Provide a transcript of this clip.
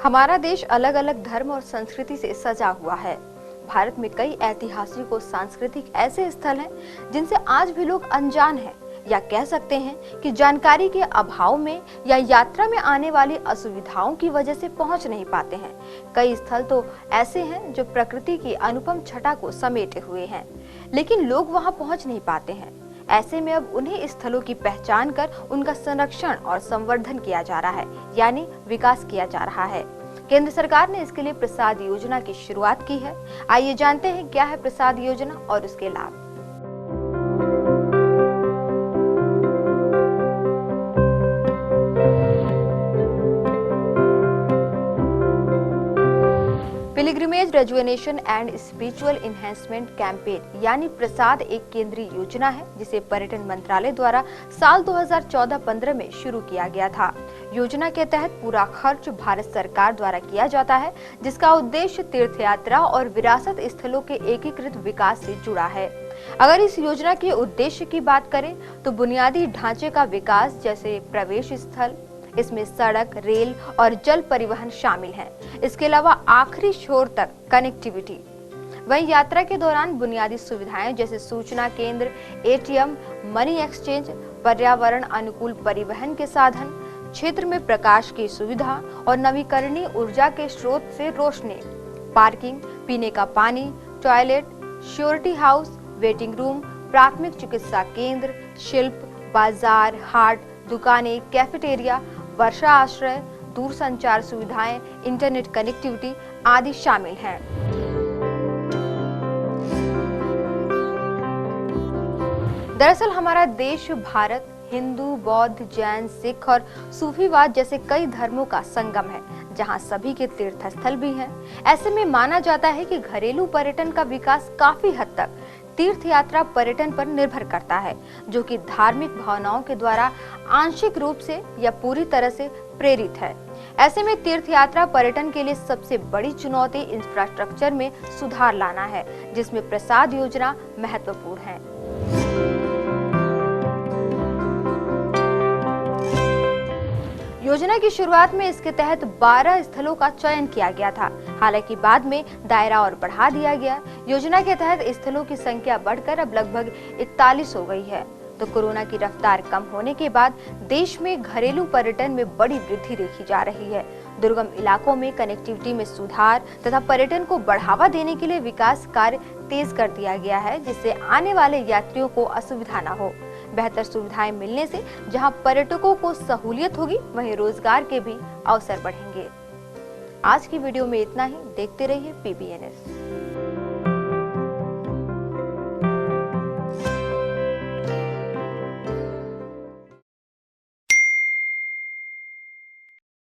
हमारा देश अलग अलग धर्म और संस्कृति से सजा हुआ है। भारत में कई ऐतिहासिक और सांस्कृतिक ऐसे स्थल हैं जिनसे आज भी लोग अनजान हैं, या कह सकते हैं कि जानकारी के अभाव में या यात्रा में आने वाली असुविधाओं की वजह से पहुंच नहीं पाते हैं। कई स्थल तो ऐसे हैं जो प्रकृति की अनुपम छटा को समेटे हुए हैं, लेकिन लोग वहां पहुंच नहीं पाते हैं। ऐसे में अब उन्हीं स्थलों की पहचान कर उनका संरक्षण और संवर्धन किया जा रहा है, यानी विकास किया जा रहा है। केंद्र सरकार ने इसके लिए प्रसाद योजना की शुरुआत की है। आइए जानते हैं क्या है प्रसाद योजना और उसके लाभ। Pilgrimage rejuvenation and spiritual enhancement campaign यानी प्रसाद एक केंद्रीय योजना है जिसे पर्यटन मंत्रालय द्वारा साल 2014-15 में शुरू किया गया था। योजना के तहत पूरा खर्च भारत सरकार द्वारा किया जाता है, जिसका उद्देश्य तीर्थ यात्रा और विरासत स्थलों के एकीकृत विकास से जुड़ा है। अगर इस योजना के उद्देश्य की बात करें तो बुनियादी ढांचे का विकास, जैसे प्रवेश स्थल, इसमें सड़क, रेल और जल परिवहन शामिल हैं। इसके अलावा आखिरी छोर तक कनेक्टिविटी। वहीं यात्रा के दौरान बुनियादी सुविधाएं जैसे सूचना केंद्र, एटीएम, मनी एक्सचेंज, पर्यावरण अनुकूल परिवहन के साधन, क्षेत्र में प्रकाश की सुविधा और नवीकरणीय ऊर्जा के स्रोत से रोशनी, पार्किंग, पीने का पानी, toilet, surety house, waiting room, प्राथमिक चिकित्सा केंद्र, शिल्प, बाजार, हाट, दुकानें, कैफेटेरिया, वर्षा आश्रय, दूरसंचार सुविधाएं, इंटरनेट कनेक्टिविटी आदि शामिल हैं। दरअसल हमारा देश भारत हिंदू, बौद्ध, जैन, सिख और सूफीवाद जैसे कई धर्मों का संगम है, जहां सभी के तीर्थ स्थल भी हैं। ऐसे में माना जाता है कि घरेलू पर्यटन का विकास काफी हद तक तीर्थ यात्रा पर्यटन पर निर्भर करता है, जो कि धार्मिक भावनाओं के द्वारा आंशिक रूप से या पूरी तरह से प्रेरित है। ऐसे में तीर्थ यात्रा पर्यटन के लिए सबसे बड़ी चुनौती इंफ्रास्ट्रक्चर में सुधार लाना है, जिसमें प्रसाद योजना महत्वपूर्ण है। योजना की शुरुआत में इसके तहत 12 स्थलों का चयन किया गया था, हालांकि बाद में दायरा और बढ़ा दिया गया। योजना के तहत स्थलों की संख्या बढ़कर अब लगभग 41 हो गई है। तो कोरोना की रफ्तार कम होने के बाद देश में घरेलू पर्यटन में बड़ी वृद्धि देखी जा रही है। दुर्गम इलाकों में कनेक्टिविटी में सुधार तथा पर्यटन को बढ़ावा देने के लिए विकास कार्य तेज कर दिया गया है, जिससे आने वाले यात्रियों को असुविधा न हो। बेहतर सुविधाएं मिलने से जहां पर्यटकों को सहूलियत होगी, वहीं रोजगार के भी अवसर बढ़ेंगे। आज की वीडियो में इतना ही। देखते रहिए PBNS।